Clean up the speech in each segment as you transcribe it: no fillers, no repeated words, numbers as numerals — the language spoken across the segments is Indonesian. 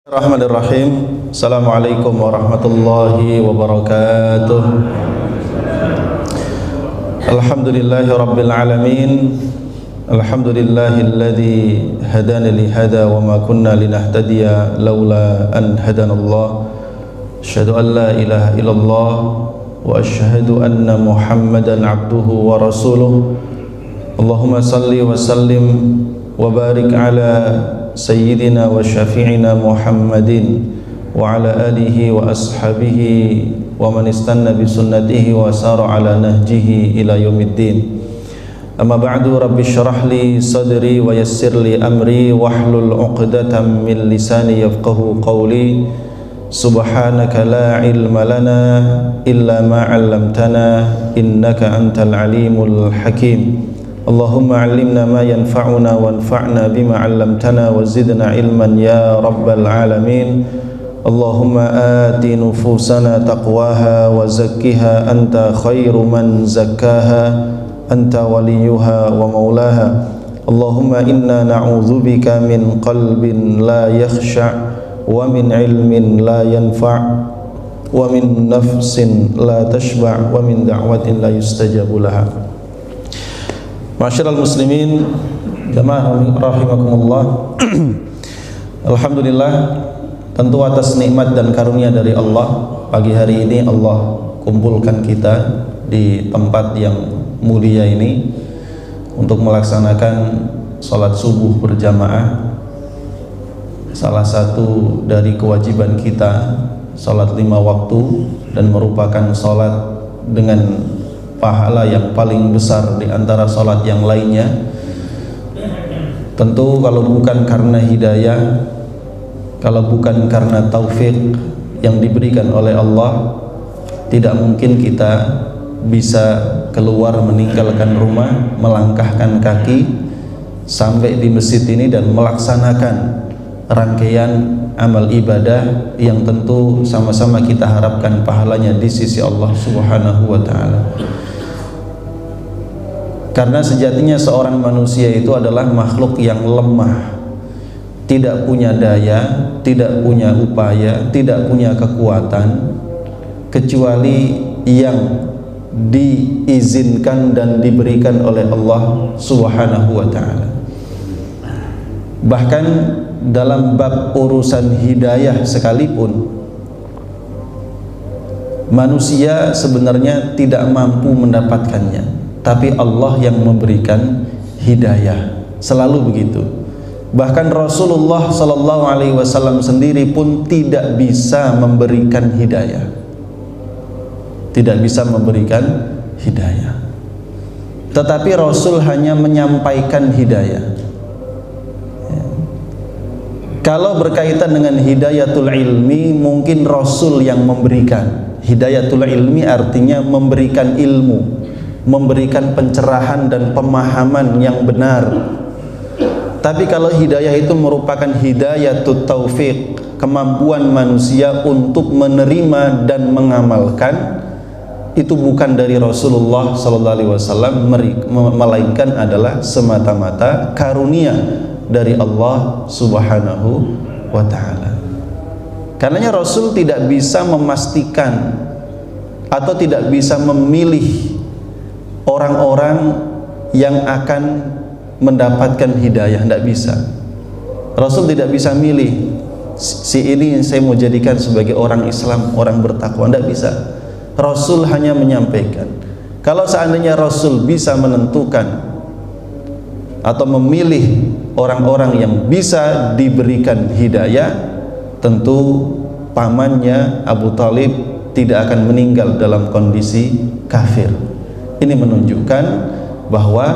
Bismillahirrahmanirrahim. Assalamualaikum warahmatullahi wabarakatuh. Alhamdulillahi rabbil alamin. Alhamdulillahilladzi hadana li hada wa ma kunna linahtadiya laula an hadanallah. Asyhadu an la ilaha illallah wa asyhadu anna Muhammadan abduhu wa rasuluh. Allahumma salli wa sallim wa barik ala Sayyidina wa syafi'ina Muhammadin wa ala alihi wa ashabihi wa man istanna bi sunnatihi wa sara ala nahjihi ila yaumiddin. Amma ba'du, rabbi syrah li sadri wa yassir li amri wahlul 'uqdatam min lisani yafqahu qawli. Subhanaka la ilma lana illa ma 'allamtana innaka antal alimul hakim. Allahumma 'allimna ma yanfa'una wanfa'na bima 'allamtana wa zidna ilman ya rabbal alamin. Allahumma ati nufusana taqwaha wa zakkiha anta khairu man zakkaha anta waliyuha wa maulaha. Allahumma inna na'udzubika min qalbin la yakhsha' wa min ilmin la yanfa' wa min nafsin la tashba' wa min da'watin la yustajabu laha. Masyarul muslimin jamaah rahimakumullah. Alhamdulillah, tentu atas nikmat dan karunia dari Allah, pagi hari ini Allah kumpulkan kita di tempat yang mulia ini untuk melaksanakan salat subuh berjamaah. Salah satu dari kewajiban kita, salat 5 waktu, dan merupakan salat dengan pahala yang paling besar di antara salat yang lainnya. Tentu kalau bukan karena hidayah, kalau bukan karena taufik yang diberikan oleh Allah, tidak mungkin kita bisa keluar meninggalkan rumah, melangkahkan kaki sampai di masjid ini dan melaksanakan rangkaian amal ibadah yang tentu sama-sama kita harapkan pahalanya di sisi Allah Subhanahu wa ta'ala. Karena sejatinya seorang manusia itu adalah makhluk yang lemah, tidak punya daya, tidak punya upaya, tidak punya kekuatan, kecuali yang diizinkan dan diberikan oleh Allah Subhanahu wa ta'ala. Bahkan dalam bab urusan hidayah sekalipun, manusia sebenarnya tidak mampu mendapatkannya, tapi Allah yang memberikan hidayah, selalu begitu. Bahkan Rasulullah sallallahu alaihi wasallam sendiri pun tidak bisa memberikan hidayah, tidak bisa memberikan hidayah, tetapi Rasul hanya menyampaikan hidayah. Kalau berkaitan dengan hidayatul ilmi, mungkin Rasul yang memberikan. Hidayatul ilmi artinya memberikan ilmu, memberikan pencerahan dan pemahaman yang benar. Tapi kalau hidayah itu merupakan hidayatut taufik, kemampuan manusia untuk menerima dan mengamalkan, itu bukan dari Rasulullah SAW, melainkan adalah semata-mata karunia dari Allah Subhanahu wa ta'ala. Karenanya Rasul tidak bisa memastikan atau tidak bisa memilih orang-orang yang akan mendapatkan hidayah, tidak bisa. Rasul tidak bisa milih, si ini yang saya mau jadikan sebagai orang Islam, orang bertakwa, tidak bisa. Rasul hanya menyampaikan. Kalau seandainya Rasul bisa menentukan atau memilih orang-orang yang bisa diberikan hidayah, tentu pamannya Abu Thalib tidak akan meninggal dalam kondisi kafir. Ini menunjukkan bahwa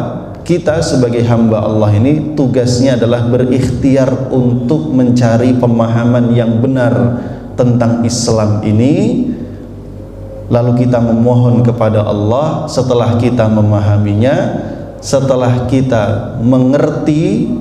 kita sebagai hamba Allah ini tugasnya adalah berikhtiar untuk mencari pemahaman yang benar tentang Islam ini, lalu kita memohon kepada Allah. Setelah kita memahaminya, setelah kita mengerti,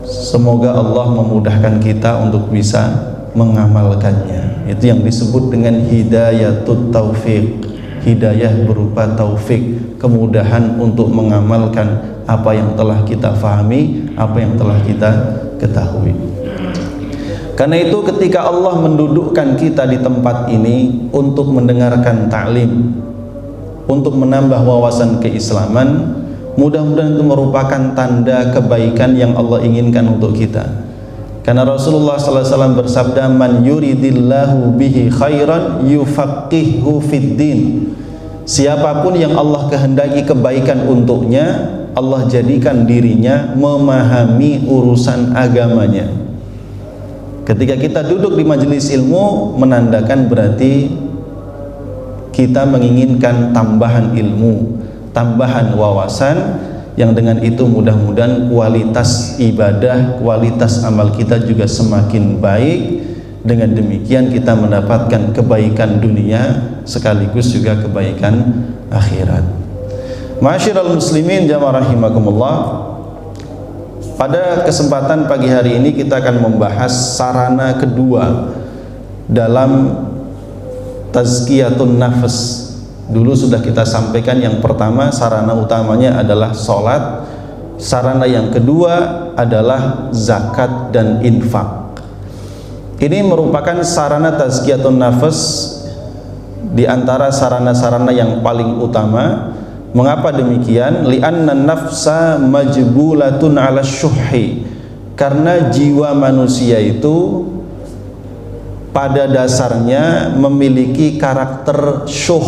semoga Allah memudahkan kita untuk bisa mengamalkannya. Itu yang disebut dengan hidayatut taufik, hidayah berupa taufik, kemudahan untuk mengamalkan apa yang telah kita fahami, apa yang telah kita ketahui. Karena itu ketika Allah mendudukkan kita di tempat ini untuk mendengarkan ta'lim, untuk menambah wawasan keislaman, mudah-mudahan itu merupakan tanda kebaikan yang Allah inginkan untuk kita. Karena Rasulullah SAW bersabda, man yuridillahu bihi khairan yufaqihu fid din. Siapapun yang Allah kehendaki kebaikan untuknya, Allah jadikan dirinya memahami urusan agamanya. Ketika kita duduk di majelis ilmu, menandakan berarti kita menginginkan tambahan ilmu, tambahan wawasan, yang dengan itu mudah-mudahan kualitas ibadah, kualitas amal kita juga semakin baik. Dengan demikian kita mendapatkan kebaikan dunia sekaligus juga kebaikan akhirat. Ma'asyiral muslimin jamaah rahimakumullah, pada kesempatan pagi hari ini kita akan membahas sarana kedua dalam tazkiyatun nafs. Dulu sudah kita sampaikan yang pertama, sarana utamanya adalah sholat. Sarana yang kedua adalah zakat dan infak. Ini merupakan sarana tazkiyatun nafs di antara sarana-sarana yang paling utama. Mengapa demikian? Li'anna nafsa majbulatun 'ala syuhhi. Karena jiwa manusia itu pada dasarnya memiliki karakter syuh,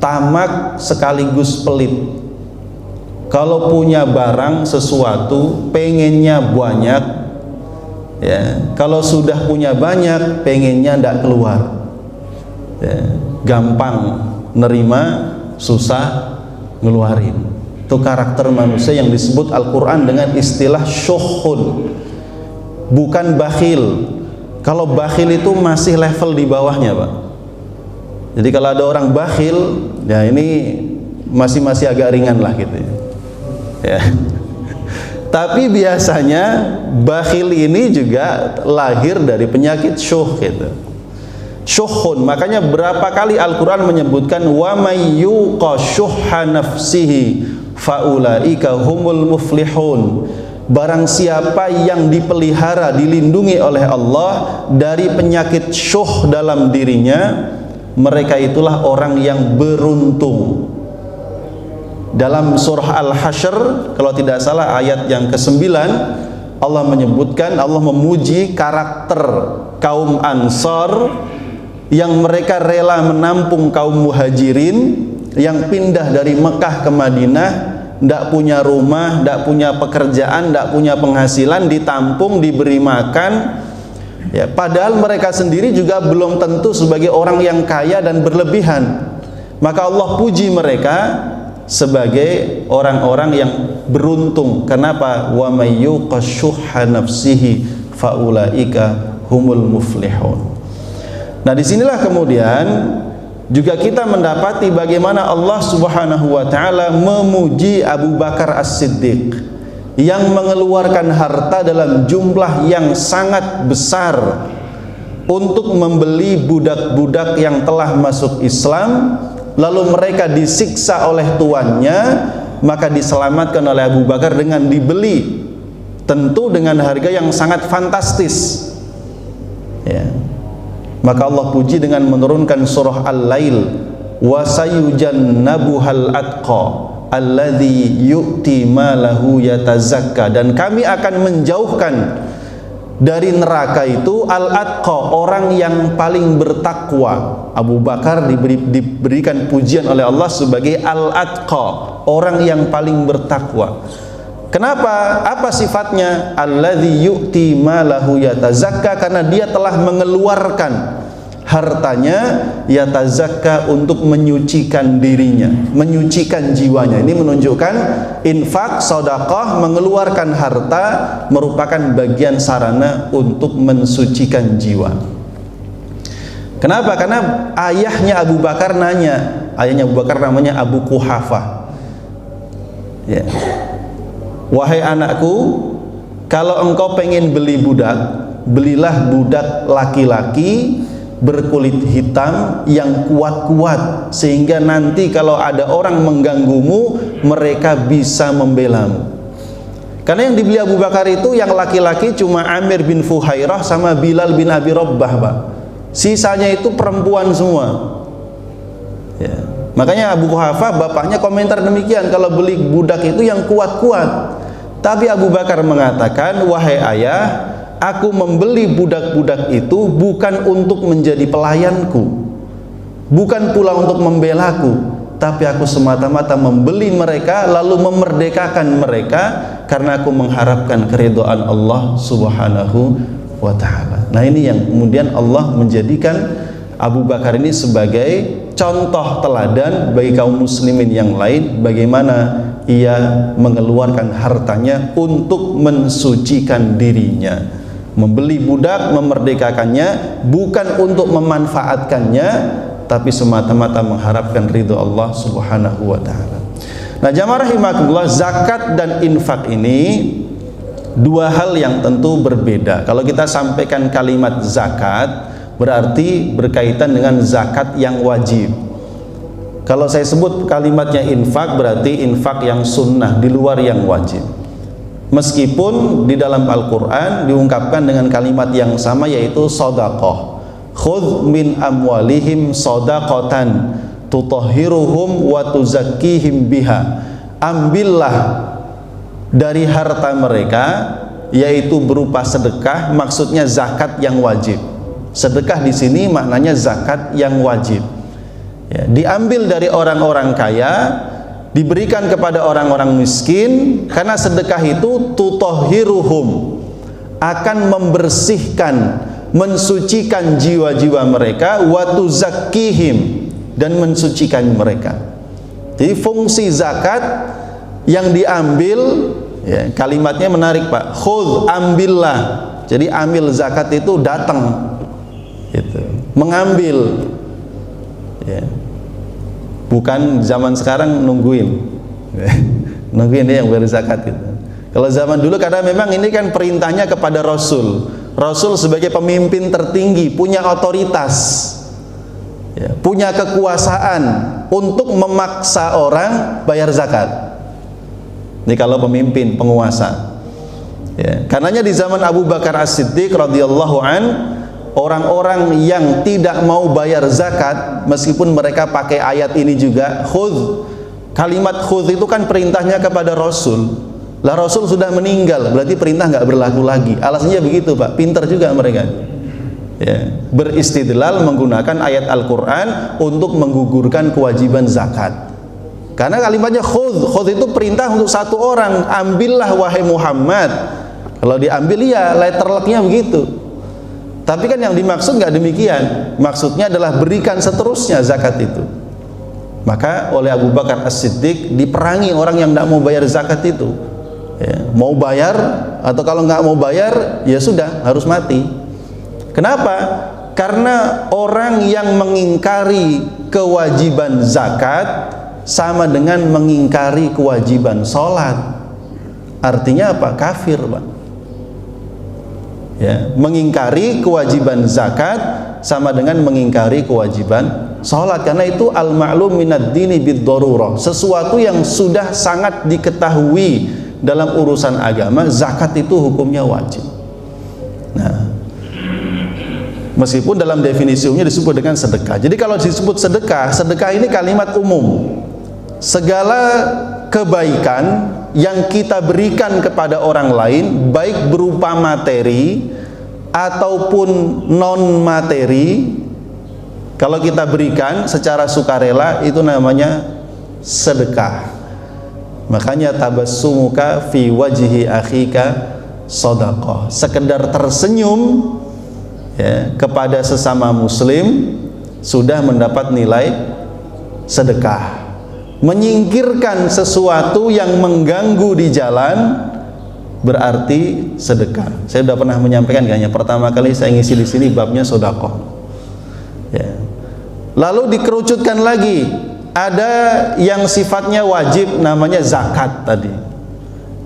tamak sekaligus pelit. Kalau punya barang sesuatu pengennya banyak, ya. Kalau sudah punya banyak pengennya tidak keluar, ya. Gampang nerima, susah ngeluarin. Itu karakter manusia yang disebut Al-Quran dengan istilah syuhun, bukan bakhil. Kalau bakhil itu masih level di bawahnya, Pak. Jadi kalau ada orang bakhil, ya ini masih agak ringan lah gitu ya. Tapi biasanya bakhil ini juga lahir dari penyakit syuh gitu. Syuhun, makanya berapa kali Al-Quran menyebutkan wa may yuqa syuhha nafsihi faulaika humul muflihun. Barang siapa yang dipelihara, dilindungi oleh Allah dari penyakit syuh dalam dirinya, mereka itulah orang yang beruntung. Dalam surah Al-Hasyr, kalau tidak salah ayat yang ke-9, Allah menyebutkan, Allah memuji karakter kaum Ansar yang mereka rela menampung kaum muhajirin yang pindah dari Mekah ke Madinah, tidak punya rumah, tidak punya pekerjaan, tidak punya penghasilan, ditampung, diberi makan, ya, padahal mereka sendiri juga belum tentu sebagai orang yang kaya dan berlebihan. Maka Allah puji mereka sebagai orang-orang yang beruntung. Kenapa? Wa may yuqa syuhha nafsihi faulaika humul muflihun. Nah, disinilah kemudian juga kita mendapati bagaimana Allah Subhanahu wa ta'ala memuji Abu Bakar As-Siddiq yang mengeluarkan harta dalam jumlah yang sangat besar untuk membeli budak-budak yang telah masuk Islam, lalu mereka disiksa oleh tuannya, maka diselamatkan oleh Abu Bakar dengan dibeli, tentu dengan harga yang sangat fantastis, ya. Maka Allah puji dengan menurunkan surah Al-Lail, wa sayujannabuhal atqa alladzi yu'ti malahu yatazakka, dan kami akan menjauhkan dari neraka itu al-atqa, orang yang paling bertakwa. Abu Bakar diberikan pujian oleh Allah sebagai al-atqa, orang yang paling bertakwa. Kenapa? Apa sifatnya? Alladzi yu'ti malahu yatazakka, karena dia telah mengeluarkan hartanya yatazakka untuk menyucikan dirinya, menyucikan jiwanya. Ini menunjukkan infak, sedekah, mengeluarkan harta merupakan bagian sarana untuk mensucikan jiwa. Kenapa? Karena ayahnya Abu Bakar nanya, ayahnya Abu Bakar namanya Abu Quhafah, ya. Wahai anakku, kalau engkau pengen beli budak, belilah budak laki-laki berkulit hitam yang kuat-kuat, sehingga nanti kalau ada orang mengganggumu, mereka bisa membelamu. Karena yang dibeli Abu Bakar itu yang laki-laki cuma Amir bin Fuhairah sama Bilal bin Abi Rabbah, Pak. Sisanya itu perempuan semua. Ya. Makanya Abu Quhafah bapaknya komentar demikian, kalau beli budak itu yang kuat-kuat. Tapi Abu Bakar mengatakan, wahai ayah, aku membeli budak-budak itu bukan untuk menjadi pelayanku, bukan pula untuk membelaku, tapi aku semata-mata membeli mereka lalu memerdekakan mereka karena aku mengharapkan keridhaan Allah Subhanahu wa ta'ala. Nah, ini yang kemudian Allah menjadikan Abu Bakar ini sebagai contoh teladan bagi kaum muslimin yang lain, bagaimana ia mengeluarkan hartanya untuk mensucikan dirinya, membeli budak, memerdekakannya bukan untuk memanfaatkannya, tapi semata-mata mengharapkan ridho Allah Subhanahu wa ta'ala. Nah, jamaah rahimakumullah, zakat dan infak ini dua hal yang tentu berbeda. Kalau kita sampaikan kalimat zakat, berarti berkaitan dengan zakat yang wajib. Kalau saya sebut kalimatnya infak, berarti infak yang sunnah, di luar yang wajib. Meskipun di dalam Al-Quran diungkapkan dengan kalimat yang sama, yaitu sodaqoh. Khudh min amwalihim sodaqotan tutahhiruhum wa tuzakkihim biha. Ambillah dari harta mereka, yaitu berupa sedekah, maksudnya zakat yang wajib. Sedekah di sini maknanya zakat yang wajib. Ya, diambil dari orang-orang kaya, diberikan kepada orang-orang miskin, karena sedekah itu tutahhiruhum, akan membersihkan, mensucikan jiwa-jiwa mereka, wa tuzakkihim, dan mensucikan mereka. Jadi fungsi zakat yang diambil, ya, kalimatnya menarik, Pak. Khudh, ambillah. Jadi ambil zakat itu datang, gitu, mengambil, ya. Bukan zaman sekarang nungguin nungguin dia yang beri zakat gitu. Kalau zaman dulu, karena memang ini kan perintahnya kepada Rasul. Rasul sebagai pemimpin tertinggi, punya otoritas, ya, punya kekuasaan untuk memaksa orang bayar zakat. Ini kalau pemimpin, penguasa, ya. Karenanya di zaman Abu Bakar As-Siddiq radhiyallahu an, orang-orang yang tidak mau bayar zakat, meskipun mereka pakai ayat ini juga, khudh, kalimat khudh itu kan perintahnya kepada Rasul. Lah Rasul sudah meninggal, berarti perintah nggak berlaku lagi. Alasannya begitu, Pak. Pintar juga mereka, ya, beristidlal menggunakan ayat Al-Quran untuk menggugurkan kewajiban zakat. Karena kalimatnya khudh, khudh itu perintah untuk satu orang, ambillah wahai Muhammad. Kalau diambil, ya letter luck-nya begitu. Tapi kan yang dimaksud nggak demikian. Maksudnya adalah berikan seterusnya zakat itu. Maka oleh Abu Bakar As-Siddiq diperangi orang yang tidak mau bayar zakat itu, ya, mau bayar, atau kalau nggak mau bayar, ya sudah, harus mati. Kenapa? Karena orang yang mengingkari kewajiban zakat sama dengan mengingkari kewajiban sholat. Artinya apa? Kafir, Pak. Ya, mengingkari kewajiban zakat sama dengan mengingkari kewajiban sholat, karena itu al-ma'lum minad dini bid-darurah, sesuatu yang sudah sangat diketahui dalam urusan agama, zakat itu hukumnya wajib. Nah, meskipun dalam definisi umumnya disebut dengan sedekah. Jadi kalau disebut sedekah, sedekah ini kalimat umum. Segala kebaikan yang kita berikan kepada orang lain, baik berupa materi ataupun non materi, kalau kita berikan secara sukarela, itu namanya sedekah. Makanya tabassumuka fi wajhi akhika shadaqah. Sekedar tersenyum, ya, kepada sesama muslim sudah mendapat nilai sedekah. Menyingkirkan sesuatu yang mengganggu di jalan berarti sedekah. Saya sudah pernah menyampaikan, kayaknya pertama kali saya ngisi di sini babnya sedekah. Ya. Lalu dikerucutkan lagi, ada yang sifatnya wajib, namanya zakat tadi.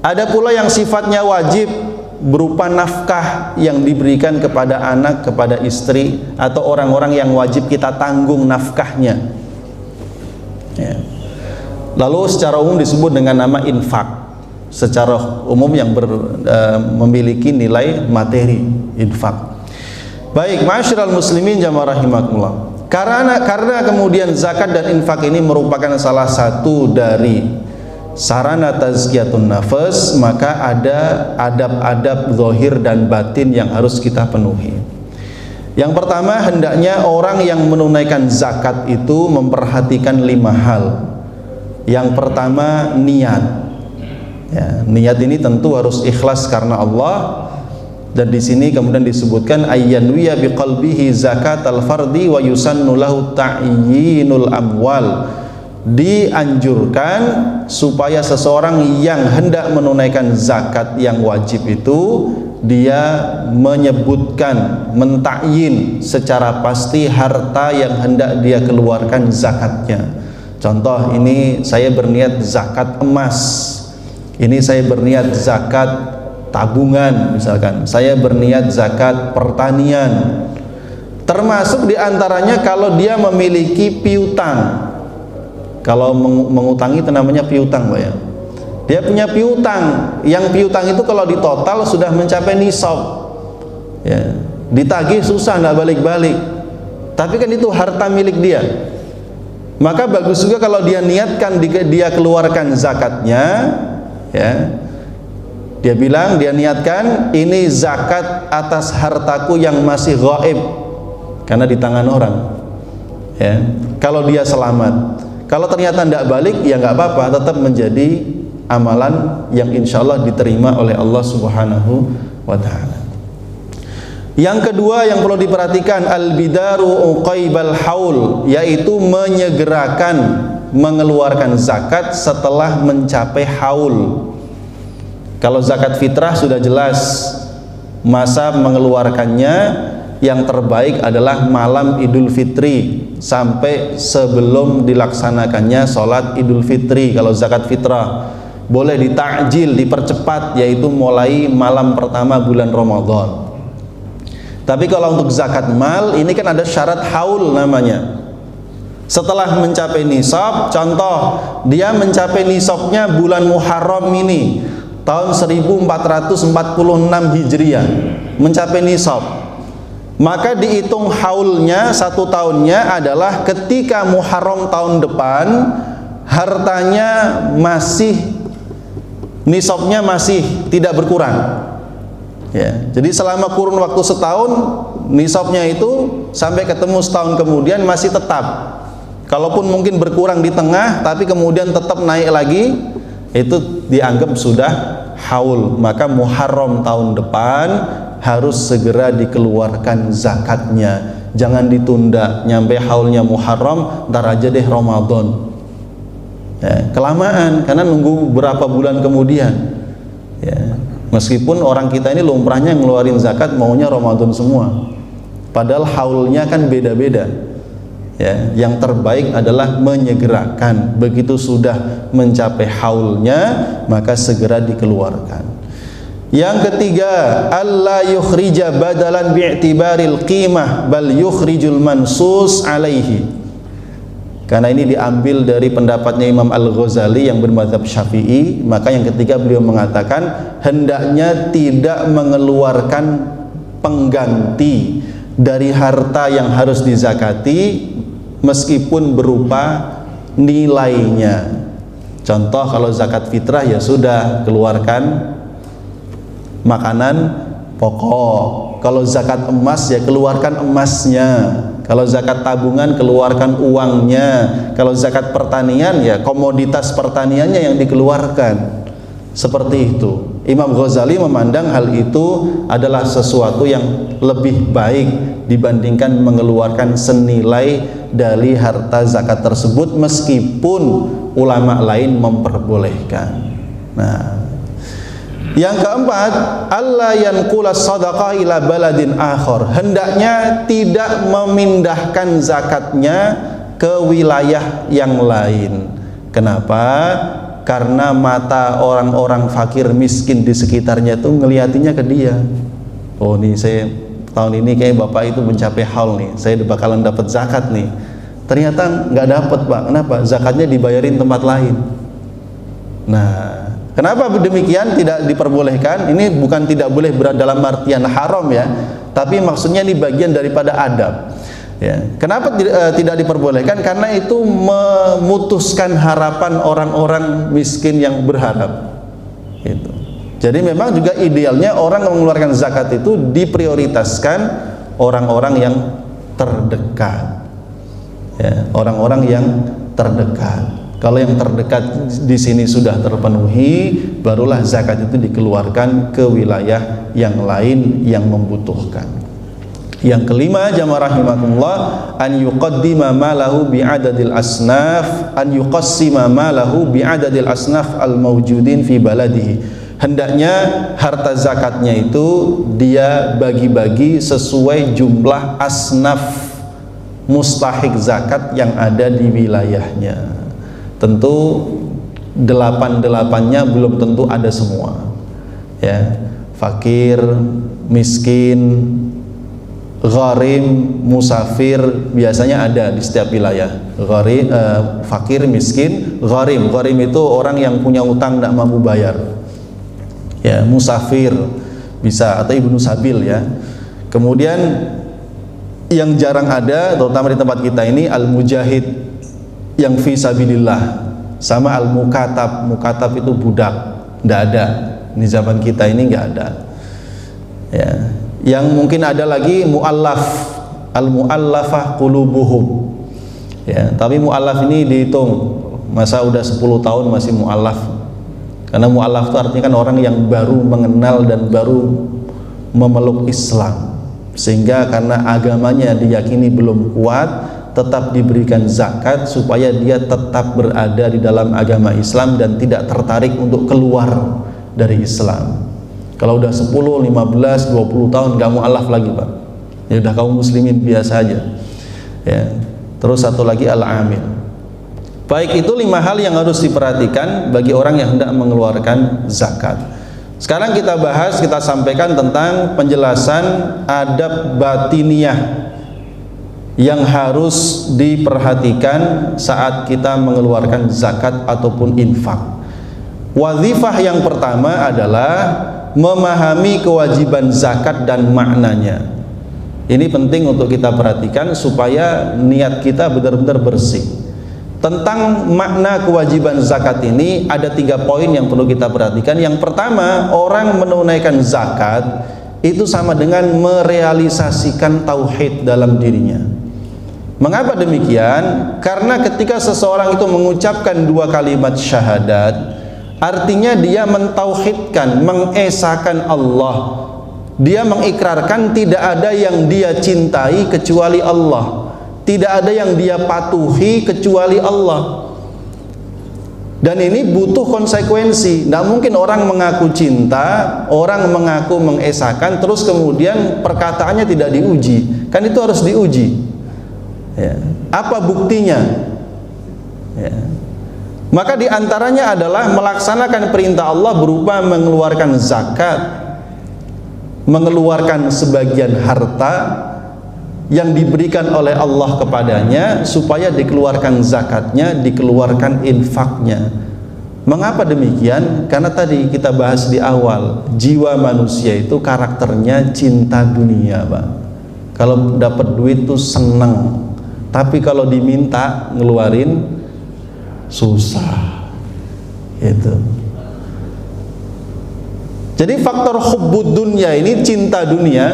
Ada pula yang sifatnya wajib berupa nafkah yang diberikan kepada anak, kepada istri, atau orang-orang yang wajib kita tanggung nafkahnya. Ya. Lalu secara umum disebut dengan nama infak. secara umum yang memiliki nilai materi infak. Baik, ma'asyiral muslimin jamaah rahimakumullah. Karena kemudian zakat dan infak ini merupakan salah satu dari sarana tazkiyatun nafas, maka ada adab-adab zahir dan batin yang harus kita penuhi. Yang pertama, hendaknya orang yang menunaikan zakat itu memperhatikan 5 hal. Yang pertama, niat. Ya, niat ini tentu harus ikhlas karena Allah, dan di sini kemudian disebutkan ayyanwiya biqalbihi zakatal fardi wa yusannu lahu ta'yinul amwal. Dianjurkan supaya seseorang yang hendak menunaikan zakat yang wajib itu dia menyebutkan, mentakyin secara pasti harta yang hendak dia keluarkan zakatnya. Contoh, ini saya berniat zakat emas, ini saya berniat zakat tabungan, misalkan saya berniat zakat pertanian. Termasuk diantaranya kalau dia memiliki piutang. Kalau mengutangi itu namanya piutang, Pak ya. Dia punya piutang, yang piutang itu kalau ditotal sudah mencapai nisab, ya, ditagih susah, nggak balik-balik, tapi kan itu harta milik dia. Maka bagus juga kalau dia niatkan, dia keluarkan zakatnya, ya, dia bilang, dia niatkan ini zakat atas hartaku yang masih gaib karena di tangan orang, ya. Kalau dia selamat, kalau ternyata tidak balik, ya nggak apa-apa, tetap menjadi amalan yang insya Allah diterima oleh Allah Subhanahu wa ta'ala. Yang kedua yang perlu diperhatikan, al-bidaru uqaibal haul, yaitu menyegerakan mengeluarkan zakat setelah mencapai haul. Kalau zakat fitrah sudah jelas masa mengeluarkannya, yang terbaik adalah malam Idul Fitri sampai sebelum dilaksanakannya sholat Idul Fitri. Kalau zakat fitrah boleh ditakjil, dipercepat, yaitu mulai malam pertama bulan Ramadan. Tapi kalau untuk zakat mal, ini kan ada syarat haul namanya. Setelah mencapai nisab, contoh dia mencapai nisabnya bulan Muharram ini tahun 1446 Hijriah, mencapai nisab, maka dihitung haulnya, 1 tahunnya adalah ketika Muharram tahun depan hartanya masih, nisabnya masih tidak berkurang, ya. Jadi selama kurun waktu setahun nisabnya itu sampai ketemu setahun kemudian masih tetap. Kalaupun mungkin berkurang di tengah, tapi kemudian tetap naik lagi, itu dianggap sudah haul. Maka Muharram tahun depan harus segera dikeluarkan zakatnya. Jangan ditunda nyampe haulnya Muharram, ntar aja deh Ramadan, ya, kelamaan, karena nunggu berapa bulan kemudian, ya. Meskipun orang kita ini lumrahnya ngeluarin zakat maunya Ramadan semua, padahal haulnya kan beda-beda, ya. Yang terbaik adalah menyegerakan, begitu sudah mencapai haulnya maka segera dikeluarkan. Yang ketiga, alla yukhrija badalan bi'tibaril qimah bal yukhrijul mansus alaihi. Karena ini diambil dari pendapatnya Imam Al-Ghazali yang bermadzhab Syafi'i, maka yang ketiga beliau mengatakan hendaknya tidak mengeluarkan pengganti dari harta yang harus dizakati meskipun berupa nilainya. Contoh kalau zakat fitrah ya sudah keluarkan makanan pokok. Kalau zakat emas ya keluarkan emasnya. Kalau zakat tabungan keluarkan uangnya. Kalau zakat pertanian ya komoditas pertaniannya yang dikeluarkan. Seperti itu. Imam Ghazali memandang hal itu adalah sesuatu yang lebih baik dibandingkan mengeluarkan senilai dari harta zakat tersebut, meskipun ulama lain memperbolehkan. Nah, yang keempat, alla yanqula shadaqah ila baladin akhar. Hendaknya tidak memindahkan zakatnya ke wilayah yang lain. Kenapa? Karena mata orang-orang fakir miskin di sekitarnya itu ngeliatinya ke dia. Oh nih saya tahun ini kayak bapak itu mencapai haul nih, saya bakalan dapat zakat nih. Ternyata nggak dapat, Pak. Kenapa? Zakatnya dibayarin tempat lain. Nah, Kenapa demikian tidak diperbolehkan? Ini bukan tidak boleh dalam artian haram ya, tapi maksudnya ini bagian daripada adab. Ya. Kenapa tidak diperbolehkan? Karena itu memutuskan harapan orang-orang miskin yang berharap. Gitu. Jadi memang juga idealnya orang mengeluarkan zakat itu diprioritaskan orang-orang yang terdekat. Ya, orang-orang yang terdekat. Kalau yang terdekat di sini sudah terpenuhi, barulah zakat itu dikeluarkan ke wilayah yang lain yang membutuhkan. Yang kelima, jamaah rahimakumullah, an yuqaddima malahu bi'adadil asnaf, an yuqassima malahu bi'adadil asnaf al-mawjudin fi baladihi. Hendaknya harta zakatnya itu dia bagi-bagi sesuai jumlah asnaf mustahik zakat yang ada di wilayahnya. Tentu 8-8-nya belum tentu ada semua. Ya, fakir, miskin, gharim, musafir biasanya ada di setiap wilayah. Gharim, fakir, miskin, gharim. Gharim itu orang yang punya utang tidak mampu bayar. Ya, musafir bisa, atau ibnu sabil ya. Kemudian yang jarang ada, terutama di tempat kita ini, al-mujahid yang fi sabilillah, sama al-mukatab. Mukatab itu budak, tidak ada. Di zaman kita ini nggak ada. Ya. Yang mungkin ada lagi mu'allaf, al-mu'allafah qulubuhum. Ya, tapi mu'allaf ini dihitung, masa udah 10 tahun masih mu'allaf. Karena mu'allaf itu artinya kan orang yang baru mengenal dan baru memeluk Islam, sehingga karena agamanya diyakini belum kuat, tetap diberikan zakat supaya dia tetap berada di dalam agama Islam dan tidak tertarik untuk keluar dari Islam. Kalau udah 10, 15, 20 tahun gak mu'alaf lagi Pak, ya udah kaum muslimin biasa aja ya. Terus satu lagi al-amil. Baik, itu 5 hal yang harus diperhatikan bagi orang yang hendak mengeluarkan zakat. Sekarang kita bahas, kita sampaikan tentang penjelasan adab batiniyah yang harus diperhatikan saat kita mengeluarkan zakat ataupun infak. Wazifah yang pertama adalah memahami kewajiban zakat dan maknanya. Ini penting untuk kita perhatikan supaya niat kita benar-benar bersih. Tentang makna kewajiban zakat ini ada 3 poin yang perlu kita perhatikan. Yang pertama, orang menunaikan zakat itu sama dengan merealisasikan tauhid dalam dirinya. Mengapa demikian? Karena ketika seseorang itu mengucapkan 2 kalimat syahadat, artinya dia mentauhidkan, mengesahkan Allah. Dia mengikrarkan tidak ada yang dia cintai kecuali Allah, tidak ada yang dia patuhi kecuali Allah. Dan ini butuh konsekuensi. Tidak mungkin orang mengaku cinta, orang mengaku mengesahkan, terus kemudian perkataannya tidak diuji. Kan itu harus diuji ya. Apa buktinya ya. Maka diantaranya adalah melaksanakan perintah Allah berupa mengeluarkan zakat, mengeluarkan sebagian harta yang diberikan oleh Allah kepadanya supaya dikeluarkan zakatnya, dikeluarkan infaknya. Mengapa demikian? Karena tadi kita bahas di awal, jiwa manusia itu karakternya cinta dunia Pak. Kalau dapat duit tuh seneng, tapi kalau diminta ngeluarin susah itu. Jadi faktor hubbud dunya ini, cinta dunia,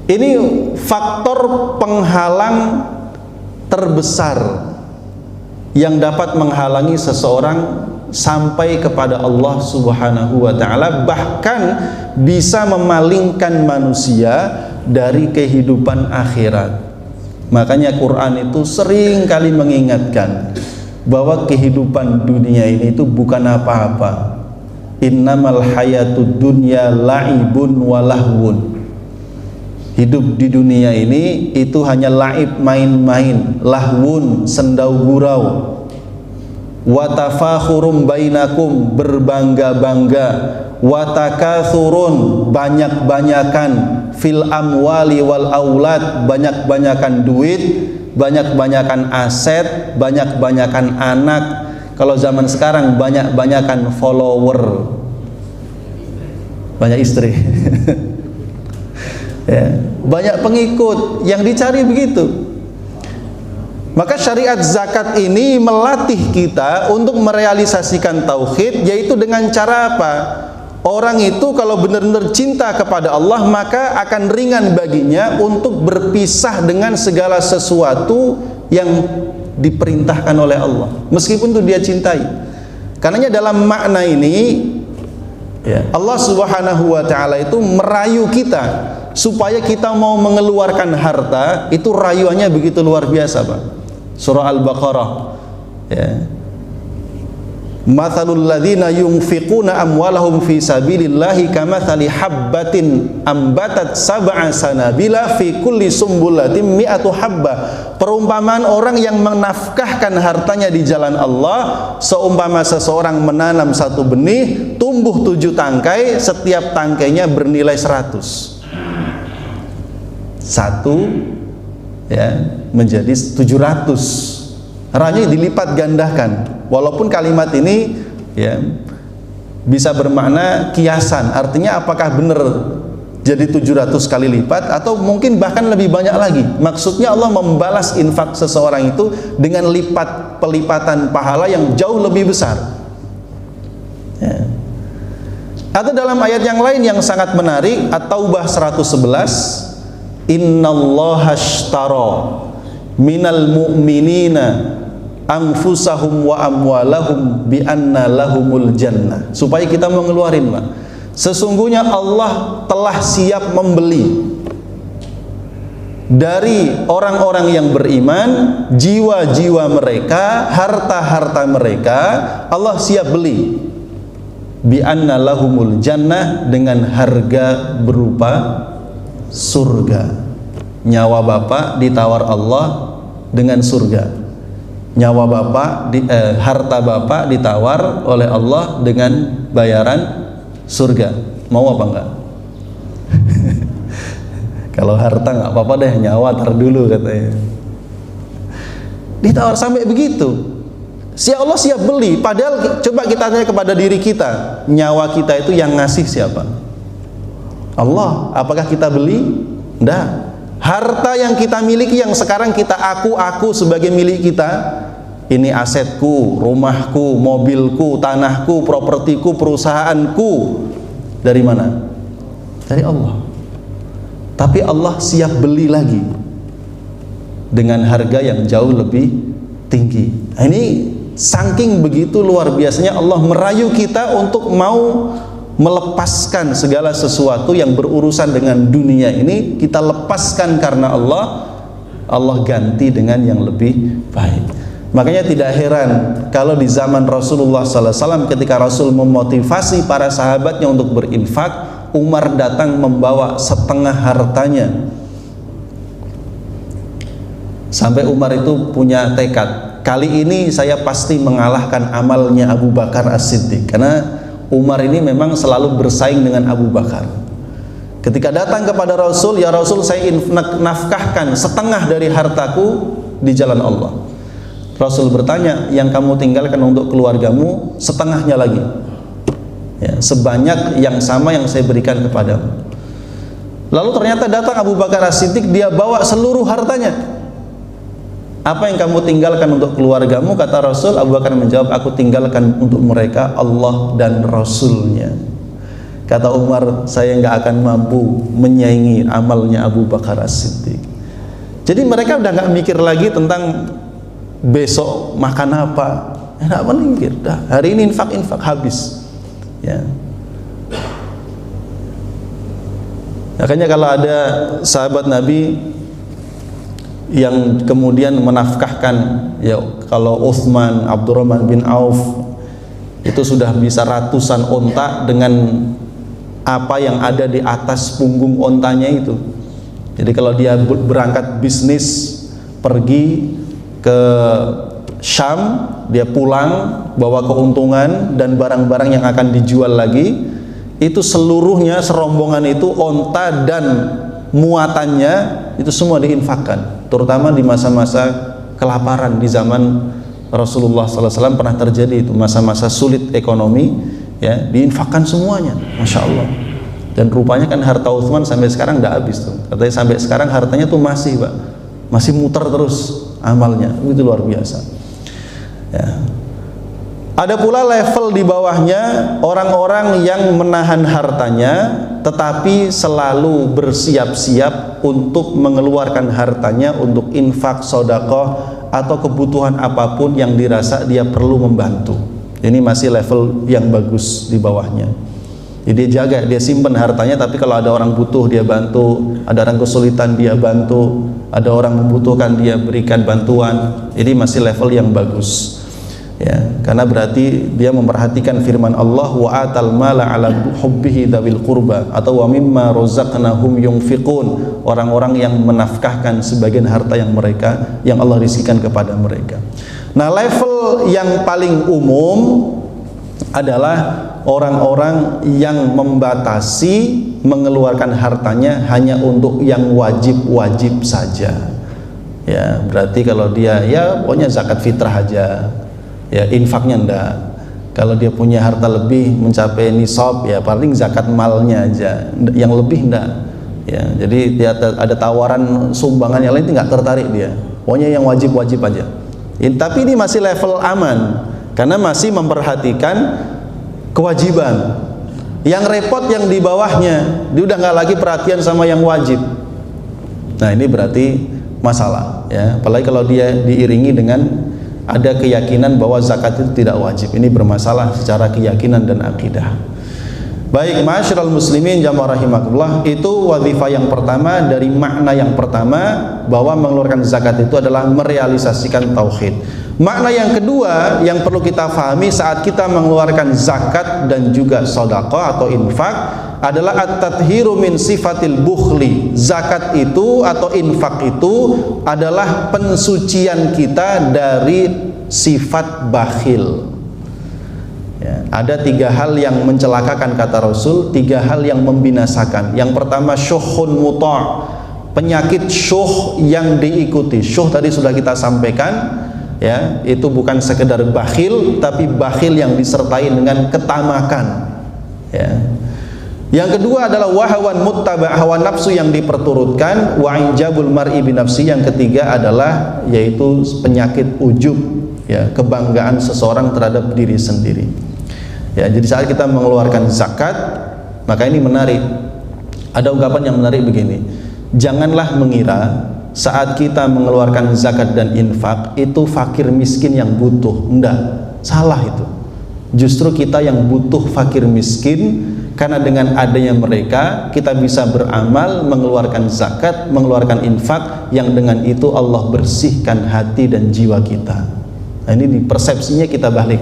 ini faktor penghalang terbesar yang dapat menghalangi seseorang sampai kepada Allah Subhanahu wa ta'ala, bahkan bisa memalingkan manusia dari kehidupan akhirat. Makanya Quran itu sering kali mengingatkan bahwa kehidupan dunia ini itu bukan apa-apa. Innamal hayatud dunya la'ibun walahwun. Hidup di dunia ini itu hanya laib, main-main, lahwun, sendau gurau, watafakhurum bainakum, berbangga-bangga, watakathurun, banyak-banyakan, fil amwali wal aulad, banyak-banyakan duit, banyak-banyakan aset, banyak-banyakan anak. Kalau zaman sekarang banyak-banyakan follower, banyak istri. Ya, banyak pengikut, yang dicari begitu. Maka syariat zakat ini melatih kita untuk merealisasikan tauhid, yaitu dengan cara apa? Orang itu kalau benar-benar cinta kepada Allah, maka akan ringan baginya untuk berpisah dengan segala sesuatu yang diperintahkan oleh Allah, meskipun itu dia cintai. Karenanya dalam makna ini, ya, Allah Subhanahu wa ta'ala itu merayu kita supaya kita mau mengeluarkan harta. Itu rayuannya begitu luar biasa, Pak. Surah Al-Baqarah, ya. Mathalul ladzina yunfiquna amwalahum fi sabilillahi kamathali habbatin ambatat sab'a sanabila fi kulli sumbulatin mi'atu habba. Perumpamaan orang yang menafkahkan hartanya di jalan Allah seumpama seseorang menanam satu benih, tumbuh 7 tangkai, setiap tangkainya bernilai 100. Satu, ya, menjadi 700. Hanya dilipat gandakan. Walaupun kalimat ini, ya, bisa bermakna kiasan, artinya apakah benar jadi 700 kali lipat atau mungkin bahkan lebih banyak lagi. Maksudnya Allah membalas infak seseorang itu dengan pelipatan pahala yang jauh lebih besar, ya. Atau dalam ayat yang lain yang sangat menarik, At-Taubah 111, Innallaha ashtara minal mu'minina anfusahum wa amwalahum bi anna lahumul jannah. Supaya kita mau ngeluarin, Pak. Sesungguhnya Allah telah siap membeli dari orang-orang yang beriman jiwa-jiwa mereka, harta-harta mereka. Allah siap beli bi anna lahumul jannah, dengan harga berupa surga. Nyawa bapak ditawar Allah dengan surga. Nyawa bapak, harta bapak ditawar oleh Allah dengan bayaran surga. Mau apa enggak? Kalau harta nggak apa-apa deh, nyawa tar dulu katanya. Ditawar sampai begitu. Allah siap beli. Padahal coba kita tanya kepada diri kita, nyawa kita itu yang ngasih siapa? Allah. Apakah kita beli? Enggak. Harta yang kita miliki, yang sekarang kita aku sebagai milik kita, ini asetku, rumahku, mobilku, tanahku, propertiku, perusahaanku, dari mana? Dari Allah. Tapi Allah siap beli lagi dengan harga yang jauh lebih tinggi. Nah, ini saking begitu luar biasanya Allah merayu kita untuk mau melepaskan segala sesuatu yang berurusan dengan dunia ini, kita lepaskan karena Allah. Allah ganti dengan yang lebih baik. Makanya tidak heran kalau di zaman Rasulullah SAW, ketika Rasul memotivasi para sahabatnya untuk berinfak, Umar datang membawa setengah hartanya. Sampai Umar itu punya tekad, kali ini saya pasti mengalahkan amalnya Abu Bakar As-Siddiq. Karena Umar ini memang selalu bersaing dengan Abu Bakar. Ketika datang kepada Rasul, ya Rasul, saya nafkahkan setengah dari hartaku di jalan Allah. Rasul bertanya, yang kamu tinggalkan untuk keluargamu setengahnya lagi, ya, sebanyak yang sama yang saya berikan kepadamu. Lalu ternyata datang Abu Bakar As-Siddiq, dia bawa seluruh hartanya. Apa yang kamu tinggalkan untuk keluargamu? Kata Rasul. Abu Bakar menjawab, aku tinggalkan untuk mereka Allah dan Rasulnya. Kata Umar, saya nggak akan mampu menyaingi amalnya Abu Bakar As-Siddiq. Jadi mereka udah nggak mikir lagi tentang besok makan apa, nggak mikir. Dah, hari ini infak habis, ya. Makanya kalau ada sahabat Nabi yang kemudian menafkahkan, ya, kalau Utsman, Abdurrahman bin Auf itu sudah bisa ratusan onta dengan apa yang ada di atas punggung ontanya itu. Jadi kalau dia berangkat bisnis, pergi ke Syam, dia pulang bawa keuntungan dan barang-barang yang akan dijual lagi, itu seluruhnya, serombongan itu, onta dan muatannya itu semua diinfakkan, terutama di masa-masa kelaparan di zaman Rasulullah SAW pernah terjadi itu masa-masa sulit ekonomi, ya, diinfakkan semuanya, masya Allah. Dan rupanya kan harta Utsman sampai sekarang tidak habis tuh. Katanya sampai sekarang hartanya tuh masih, Pak, masih muter terus amalnya, itu luar biasa. Ya. Ada pula level di bawahnya orang-orang yang menahan hartanya tetapi selalu bersiap-siap untuk mengeluarkan hartanya untuk infak, sedekah atau kebutuhan apapun yang dirasa dia perlu membantu. Ini masih level yang bagus di bawahnya. Jadi dia jaga, dia simpan hartanya, tapi kalau ada orang butuh dia bantu, ada orang kesulitan dia bantu, ada orang membutuhkan dia berikan bantuan. Ini masih level yang bagus. Ya, karena berarti dia memperhatikan firman Allah, wa atal mala ala hubbihi dzawil qurba, atau wa mimma razaqnahum yunfiqun, orang-orang yang menafkahkan sebagian harta yang Allah rizkikan kepada mereka. Nah, level yang paling umum adalah orang-orang yang membatasi mengeluarkan hartanya hanya untuk yang wajib-wajib saja. Ya, berarti kalau dia ya pokoknya zakat fitrah aja. Ya, infaknya enggak. Kalau dia punya harta lebih mencapai nisab, ya paling zakat malnya aja, yang lebih enggak. Ya, jadi dia ada tawaran sumbangan yang lain enggak tertarik dia. Pokoknya yang wajib-wajib aja. Tapi ini masih level aman karena masih memperhatikan kewajiban. Yang repot yang di bawahnya, dia udah enggak lagi perhatian sama yang wajib. Nah, ini berarti masalah, ya. Apalagi kalau dia diiringi dengan ada keyakinan bahwa zakat itu tidak wajib. Ini bermasalah secara keyakinan dan akidah. Baik, ma'asyiral muslimin jamaah rahimakumullah, itu wazifah yang pertama dari makna yang pertama bahwa mengeluarkan zakat itu adalah merealisasikan tauhid. Makna yang kedua yang perlu kita fahami saat kita mengeluarkan zakat dan juga sedekah atau infak adalah at-tathhiru min sifatil bukhli. Zakat itu atau infak itu adalah pensucian kita dari sifat bakhil. Ya, ada 3 hal yang mencelakakan kata Rasul, 3 hal yang membinasakan. Yang pertama syuhun muta', penyakit syuh yang diikuti. Syuh tadi sudah kita sampaikan, ya, itu bukan sekedar bakhil, tapi bakhil yang disertai dengan ketamakan. Ya. Yang kedua adalah wahawan muttaba', hawa nafsu yang diperturutkan, wa injabul mar'i binafsi. Yang ketiga adalah yaitu penyakit ujub, ya, kebanggaan seseorang terhadap diri sendiri. Ya, jadi saat kita mengeluarkan zakat, maka ini menarik. Ada ungkapan yang menarik begini, janganlah mengira saat kita mengeluarkan zakat dan infak itu fakir miskin yang butuh. Enggak, salah itu. Justru kita yang butuh fakir miskin, karena dengan adanya mereka kita bisa beramal, mengeluarkan zakat, mengeluarkan infak, yang dengan itu Allah bersihkan hati dan jiwa kita. Nah, ini di persepsinya kita balik.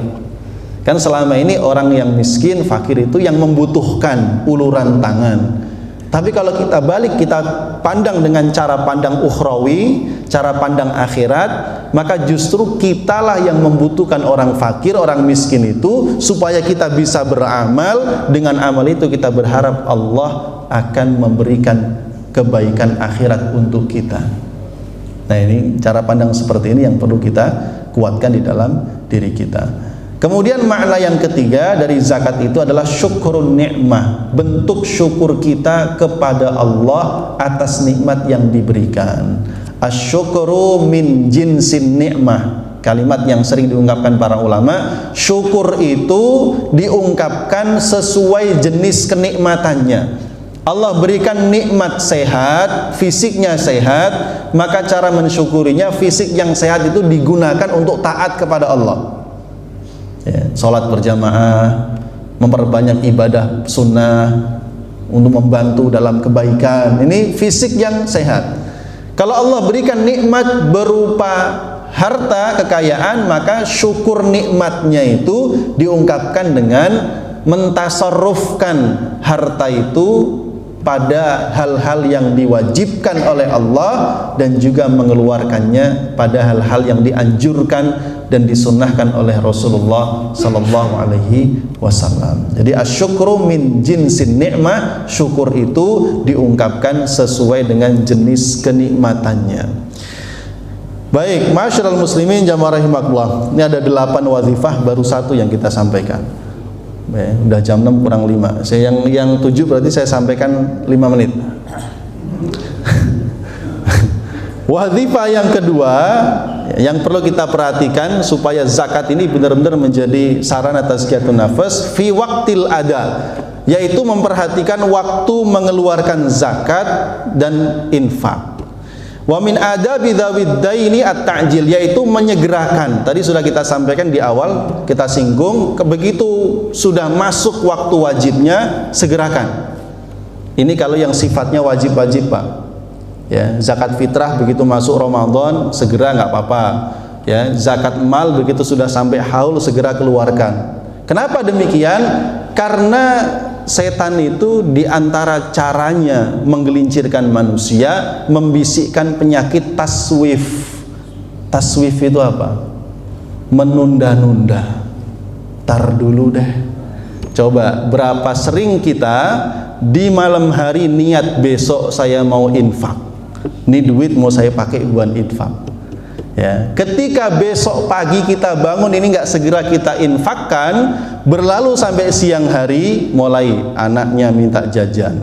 Kan selama ini orang yang miskin, fakir itu yang membutuhkan uluran tangan. Tapi kalau kita balik, kita pandang dengan cara pandang ukhrawi, cara pandang akhirat, maka justru kitalah yang membutuhkan orang fakir, orang miskin itu, supaya kita bisa beramal. Dengan amal itu kita berharap Allah akan memberikan kebaikan akhirat untuk kita. Nah, ini cara pandang seperti ini yang perlu kita kuatkan di dalam diri kita. Kemudian makna yang ketiga dari zakat itu adalah syukrun ni'mah, bentuk syukur kita kepada Allah atas nikmat yang diberikan. Asyukru min jinsin ni'mah, kalimat yang sering diungkapkan para ulama. Syukur itu diungkapkan sesuai jenis kenikmatannya. Allah berikan nikmat sehat, fisiknya sehat, maka cara mensyukurinya, fisik yang sehat itu digunakan untuk taat kepada Allah. Ya, sholat berjamaah, memperbanyak ibadah sunnah untuk membantu dalam kebaikan. Ini fisik yang sehat. Kalau Allah berikan nikmat berupa harta, kekayaan, maka syukur nikmatnya itu diungkapkan dengan mentasarrufkan harta itu pada hal-hal yang diwajibkan oleh Allah dan juga mengeluarkannya pada hal-hal yang dianjurkan dan disunnahkan oleh Rasulullah sallallahu alaihi wasallam. Jadi asyukru min jinsin ni'mah, syukur itu diungkapkan sesuai dengan jenis kenikmatannya. Baik, masyarul muslimin jamaah rahimakumullah. Ini ada 8 wazifah, baru 1 yang kita sampaikan. Udah jam 6 kurang 5. Yang 7 berarti saya sampaikan 5 menit. Wazifah yang kedua yang perlu kita perhatikan supaya zakat ini benar-benar menjadi sarana tazkiyatun nafas fi waqtil ada, yaitu memperhatikan waktu mengeluarkan zakat dan infak. Wa min adabi dzawid daini at-ta'jil, yaitu menyegerakan. Tadi sudah kita sampaikan di awal, kita singgung, begitu sudah masuk waktu wajibnya segerakan. Ini kalau yang sifatnya wajib-wajib, Pak. Ya, zakat fitrah begitu masuk Ramadan segera nggak apa-apa. Ya, zakat mal begitu sudah sampai haul segera keluarkan. Kenapa demikian? Karena setan itu diantara caranya menggelincirkan manusia, membisikkan penyakit taswif. Taswif itu apa? Menunda-nunda. Tar dulu deh. Coba berapa sering kita di malam hari niat besok saya mau infak. Ini duit mau saya pakai buat infak. Ya, ketika besok pagi kita bangun ini nggak segera kita infakkan, berlalu sampai siang hari, mulai anaknya minta jajan,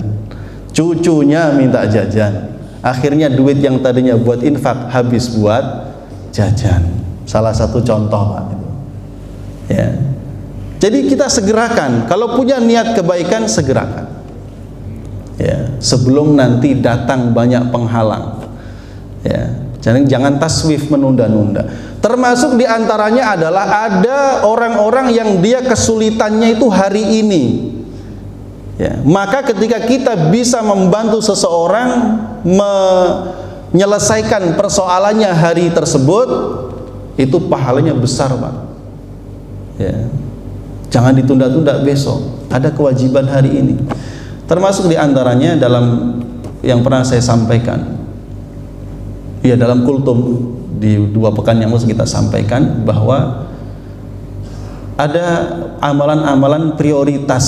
cucunya minta jajan, akhirnya duit yang tadinya buat infak habis buat jajan. Salah satu contoh, Pak. Ya, jadi kita segerakan, kalau punya niat kebaikan segerakan. Ya, sebelum nanti datang banyak penghalang. Ya, jangan taswif, menunda-nunda. Termasuk diantaranya adalah ada orang-orang yang dia kesulitannya itu hari ini. Ya, maka ketika kita bisa membantu seseorang menyelesaikan persoalannya hari tersebut, itu pahalanya besar, Pak. Ya, jangan ditunda-tunda besok. Ada kewajiban hari ini. Termasuk diantaranya dalam yang pernah saya sampaikan, ya dalam kultum di 2 pekan yang lalu kita sampaikan bahwa ada amalan-amalan prioritas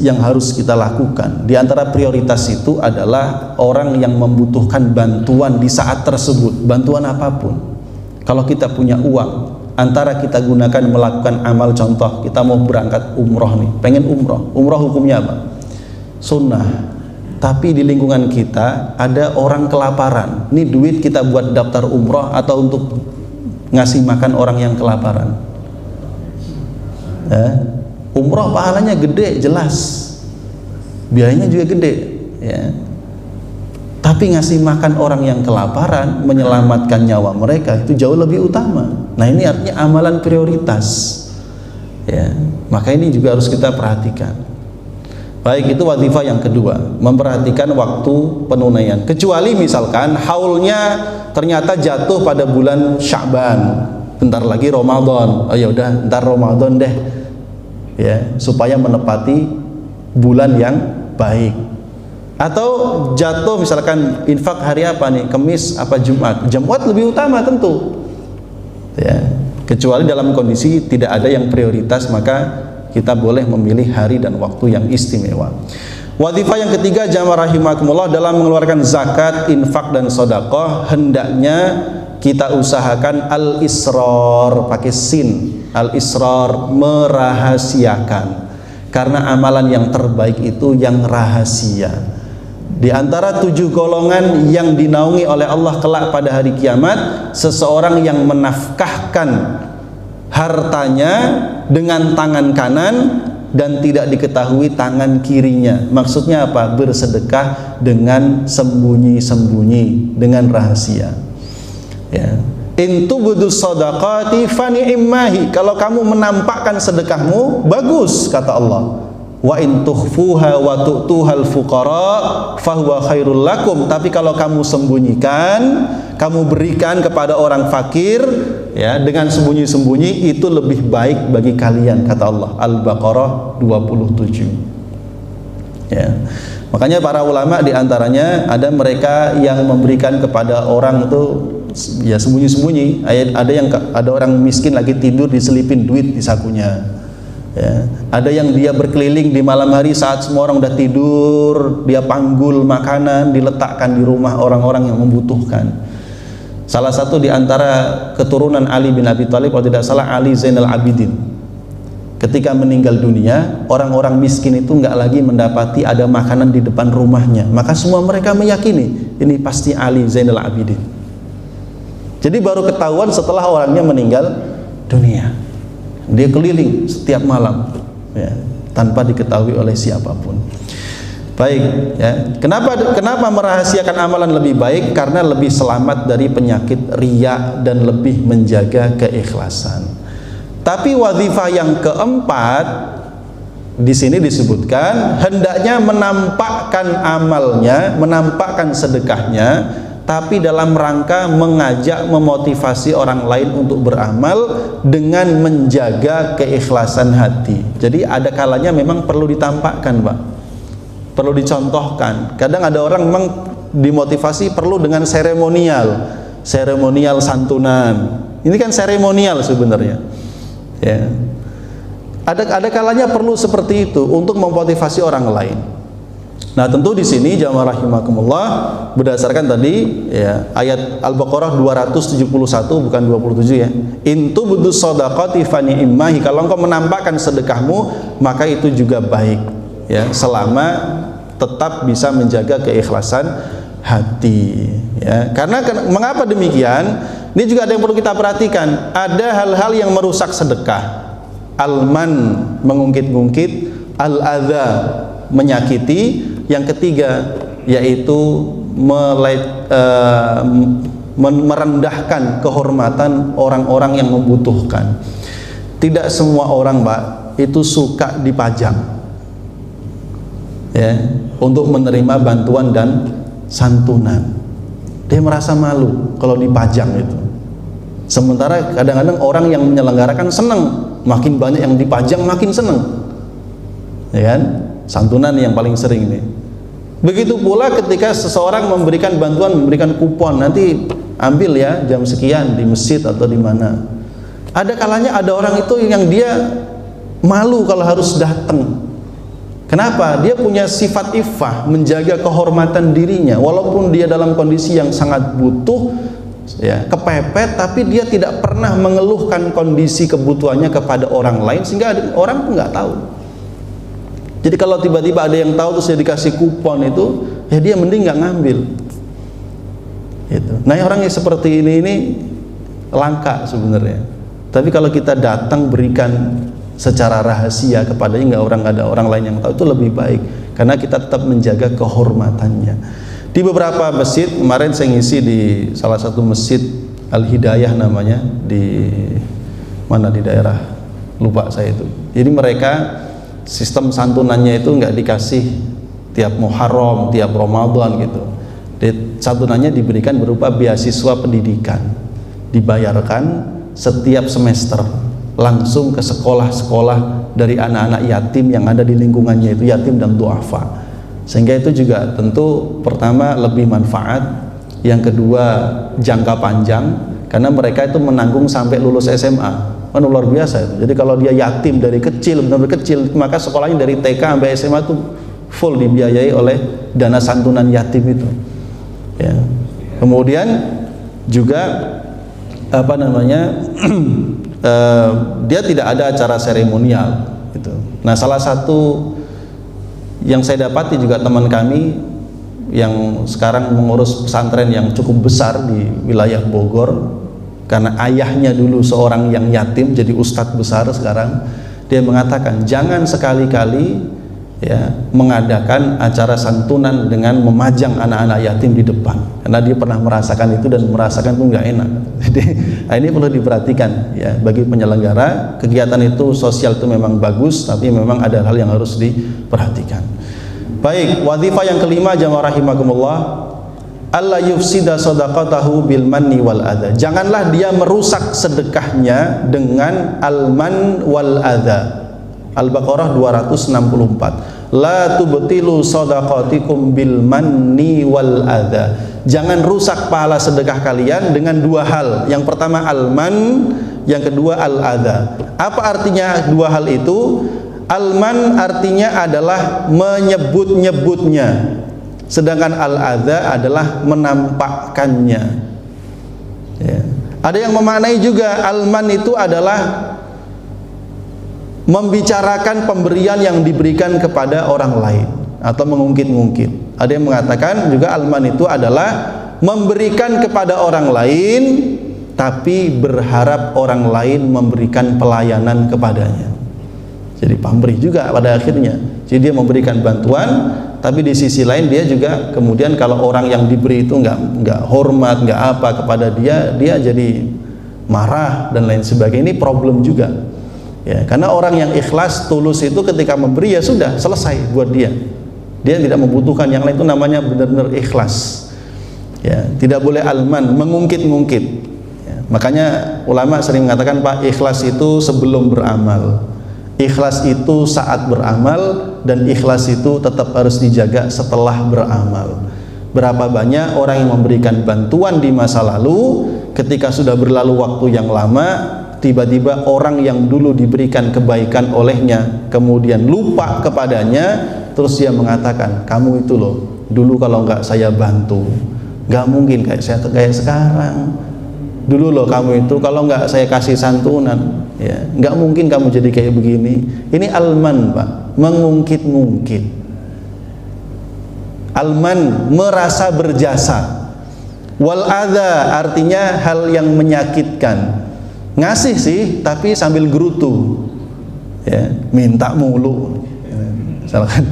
yang harus kita lakukan. Di antara prioritas itu adalah orang yang membutuhkan bantuan di saat tersebut, bantuan apapun. Kalau kita punya uang, antara kita gunakan melakukan amal, contoh kita mau berangkat umroh nih, pengen umroh hukumnya apa? Sunnah. Tapi di lingkungan kita ada orang kelaparan. Ini duit kita buat daftar umroh atau untuk ngasih makan orang yang kelaparan. Umroh pahalanya gede, jelas. Biayanya juga gede. Ya. Tapi ngasih makan orang yang kelaparan, menyelamatkan nyawa mereka itu jauh lebih utama. Nah, ini artinya amalan prioritas. Ya. Maka ini juga harus kita perhatikan. Baik, itu wazifah yang kedua, memperhatikan waktu penunaian. Kecuali misalkan haulnya ternyata jatuh pada bulan Sya'ban, bentar lagi Ramadan. Oh ya udah, ntar Ramadan deh. Ya, supaya menepati bulan yang baik. Atau jatuh misalkan infak hari apa nih? Kamis apa Jumat? Jumat lebih utama tentu. Ya, kecuali dalam kondisi tidak ada yang prioritas, maka kita boleh memilih hari dan waktu yang istimewa. Wazifah yang ketiga jamaah rahimakumullah, dalam mengeluarkan zakat, infak dan sedekah hendaknya kita usahakan al-israr, pakai sin, al-israr, merahasiakan. Karena amalan yang terbaik itu yang rahasia. Di antara 7 golongan yang dinaungi oleh Allah kelak pada hari kiamat, seseorang yang menafkahkan hartanya dengan tangan kanan dan tidak diketahui tangan kirinya. Maksudnya apa? Bersedekah dengan sembunyi-sembunyi, dengan rahasia. Ya. In tubdu shadaqati fa ni'mahi. Kalau kamu menampakkan sedekahmu, bagus kata Allah. Wa in tukhfuha wa tu'tuhal fuqara fahuwa khairul lakum. Tapi kalau kamu sembunyikan, kamu berikan kepada orang fakir, ya, dengan sembunyi-sembunyi, itu lebih baik bagi kalian kata Allah. Al-Baqarah 27. Ya. Makanya para ulama diantaranya ada mereka yang memberikan kepada orang itu ya sembunyi-sembunyi. Ada orang miskin lagi tidur, diselipin duit di sakunya. Ya, ada yang dia berkeliling di malam hari saat semua orang udah tidur, dia panggul makanan diletakkan di rumah orang-orang yang membutuhkan. Salah satu di antara keturunan Ali bin Abi Thalib, kalau tidak salah Ali Zainal Abidin, ketika meninggal dunia, orang-orang miskin itu nggak lagi mendapati ada makanan di depan rumahnya, maka semua mereka meyakini ini pasti Ali Zainal Abidin. Jadi baru ketahuan setelah orangnya meninggal dunia. Dia keliling setiap malam, ya, tanpa diketahui oleh siapapun. Baik, ya. Kenapa merahasiakan amalan lebih baik? Karena lebih selamat dari penyakit riya dan lebih menjaga keikhlasan. Tapi wazifah yang keempat di sini disebutkan hendaknya menampakkan amalnya, menampakkan sedekahnya, tapi dalam rangka mengajak, memotivasi orang lain untuk beramal dengan menjaga keikhlasan hati. Jadi ada kalanya memang perlu ditampakkan, Pak, perlu dicontohkan. Kadang ada orang memang dimotivasi perlu dengan seremonial santunan. Ini kan seremonial sebenarnya, ya. Ada kalanya perlu seperti itu untuk memotivasi orang lain. Nah, tentu di sini jamaah rahimakumullah, berdasarkan tadi ya ayat Al-Baqarah 271 bukan 27 ya. In tubdu shadaqati fa ni'mahi, kalau engkau menampakkan sedekahmu maka itu juga baik ya, selama tetap bisa menjaga keikhlasan hati ya. Karena mengapa demikian? Ini juga ada yang perlu kita perhatikan. Ada hal-hal yang merusak sedekah. Al-man, mengungkit-ungkit, al-adza, menyakiti. Yang ketiga yaitu merendahkan kehormatan orang-orang yang membutuhkan. Tidak semua orang, Pak, itu suka dipajang ya, untuk menerima bantuan dan santunan. Dia merasa malu kalau dipajang itu. Sementara kadang-kadang orang yang menyelenggarakan senang, makin banyak yang dipajang makin senang, ya kan? Santunan yang paling sering nih. Begitu pula ketika seseorang memberikan bantuan, memberikan kupon, nanti ambil ya jam sekian di masjid atau di mana. Ada kalanya ada orang itu yang dia malu kalau harus datang. Kenapa? Dia punya sifat iffah, menjaga kehormatan dirinya, walaupun dia dalam kondisi yang sangat butuh ya, kepepet, tapi dia tidak pernah mengeluhkan kondisi kebutuhannya kepada orang lain, sehingga orang pun nggak tahu. Jadi kalau tiba-tiba ada yang tahu terus dia dikasih kupon itu, ya dia mending nggak ngambil. Gitu. Nah, orang yang seperti ini langka sebenarnya. Tapi kalau kita datang berikan secara rahasia kepadanya, nggak ada orang lain yang tahu, itu lebih baik. Karena kita tetap menjaga kehormatannya. Di beberapa masjid, kemarin saya ngisi di salah satu masjid Al-Hidayah namanya, di mana di daerah, lupa saya itu. Jadi mereka sistem santunannya itu nggak dikasih tiap Muharram, tiap Ramadan gitu. Santunannya diberikan berupa beasiswa pendidikan, dibayarkan setiap semester langsung ke sekolah-sekolah dari anak-anak yatim yang ada di lingkungannya itu, yatim dan duafa. Sehingga itu juga tentu pertama lebih manfaat, yang kedua jangka panjang, karena mereka itu menanggung sampai lulus SMA. Kan luar biasa itu. Jadi kalau dia yatim dari kecil, benar-benar kecil, maka sekolahnya dari TK sampai SMA itu full dibiayai oleh dana santunan yatim itu. Ya. Kemudian juga apa namanya, dia tidak ada acara seremonial gitu. Nah, salah satu yang saya dapati juga teman kami yang sekarang mengurus pesantren yang cukup besar di wilayah Bogor, karena ayahnya dulu seorang yang yatim jadi ustadz besar sekarang, dia mengatakan jangan sekali-kali ya mengadakan acara santunan dengan memajang anak-anak yatim di depan, karena dia pernah merasakan itu dan merasakan itu nggak enak. Jadi ini perlu diperhatikan ya, bagi penyelenggara kegiatan itu sosial itu memang bagus, tapi memang ada hal yang harus diperhatikan. Baik, wazifah yang kelima jamaah rahimakumullah, alla yufsida shadaqatahu bil manni wal adza. Janganlah dia merusak sedekahnya dengan al-man wal adza. Al-Baqarah 264. La tubtilu shadaqatikum bil manni wal adza. Jangan rusak pahala sedekah kalian dengan dua hal. Yang pertama al-man, yang kedua al-adza. Apa artinya dua hal itu? Al-man artinya adalah menyebut-nyebutnya, sedangkan al-adza adalah menampakkannya. Ya. Ada yang memaknai juga al-man itu adalah membicarakan pemberian yang diberikan kepada orang lain atau mengungkit-ungkit. Ada yang mengatakan juga al-man itu adalah memberikan kepada orang lain tapi berharap orang lain memberikan pelayanan kepadanya. Jadi pemberi juga pada akhirnya. Jadi dia memberikan bantuan, tapi di sisi lain dia juga kemudian kalau orang yang diberi itu nggak hormat, nggak apa kepada dia, dia jadi marah dan lain sebagainya. Ini problem juga. Ya, karena orang yang ikhlas, tulus itu ketika memberi ya sudah selesai buat dia. Dia tidak membutuhkan yang lain, itu namanya benar-benar ikhlas. Ya, tidak boleh alman, mengungkit-ungkit. Ya, makanya ulama sering mengatakan Pak, ikhlas itu sebelum beramal, ikhlas itu saat beramal, dan ikhlas itu tetap harus dijaga setelah beramal. Berapa banyak orang yang memberikan bantuan di masa lalu, ketika sudah berlalu waktu yang lama, tiba-tiba orang yang dulu diberikan kebaikan olehnya kemudian lupa kepadanya, terus dia mengatakan, kamu itu loh dulu kalau nggak saya bantu nggak mungkin kayak sekarang. Dulu loh kamu itu kalau nggak saya kasih santunan, ya nggak mungkin kamu jadi kayak begini. Ini alman Pak, mengungkit-ungkit. Alman, merasa berjasa. Wal adha, artinya hal yang menyakitkan. Ngasih sih tapi sambil gerutu, ya minta mulu, misalkan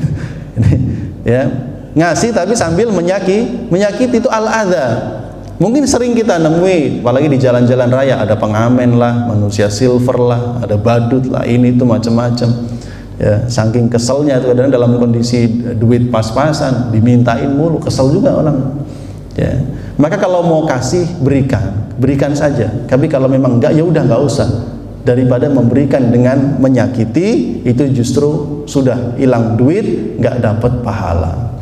ini, ya ngasih tapi sambil menyakiti itu al-adha. Mungkin sering kita nemui, apalagi di jalan-jalan raya, ada pengamen lah, manusia silver lah, ada badut lah, ini itu macam-macam. Ya, saking keselnya itu kadang dalam kondisi duit pas-pasan, dimintain mulu, kesel juga orang. Ya, maka kalau mau kasih berikan saja. Tapi kalau memang enggak, ya udah nggak usah. Daripada memberikan dengan menyakiti, itu justru sudah hilang duit, nggak dapat pahala.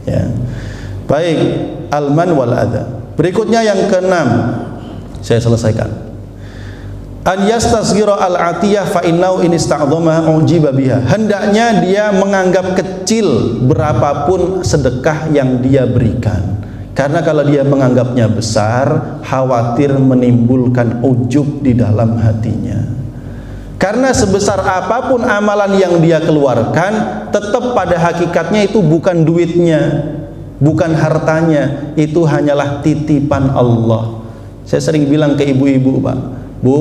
Ya, baik, alman wal adha. Berikutnya yang keenam, saya selesaikan. An yastasghira al-atiyah fa innahu in ista'dhama ujiba biha. Hendaknya dia menganggap kecil berapapun sedekah yang dia berikan. Karena kalau dia menganggapnya besar, khawatir menimbulkan ujub di dalam hatinya. Karena sebesar apapun amalan yang dia keluarkan, tetap pada hakikatnya itu bukan duitnya, bukan hartanya, itu hanyalah titipan Allah. Saya sering bilang ke ibu-ibu, Pak, Bu,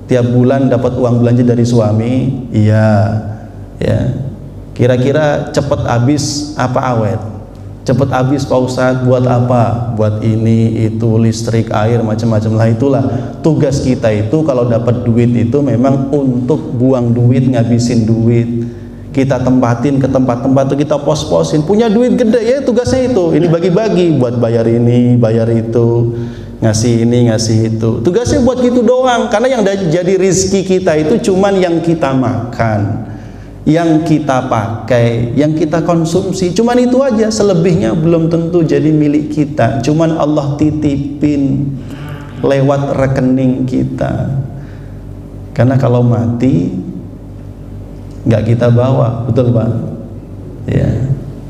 tiap bulan dapat uang belanja dari suami, iya, ya. Kira-kira cepat habis apa awet? Cepat habis Pak Ustadz, buat apa? Buat ini, itu, listrik, air, macam-macam lah. Itulah tugas kita itu kalau dapat duit itu memang untuk buang duit, ngabisin duit. Kita tempatin ke tempat-tempat itu, kita pos-posin. Punya duit gede ya tugasnya itu, ini bagi-bagi buat bayar ini, bayar itu, ngasih ini, ngasih itu. Tugasnya buat gitu doang, karena yang jadi rizki kita itu cuman yang kita makan, yang kita pakai, yang kita konsumsi, cuman itu aja. Selebihnya belum tentu jadi milik kita, cuman Allah titipin lewat rekening kita. Karena kalau mati nggak kita bawa, betul Pak? Ya,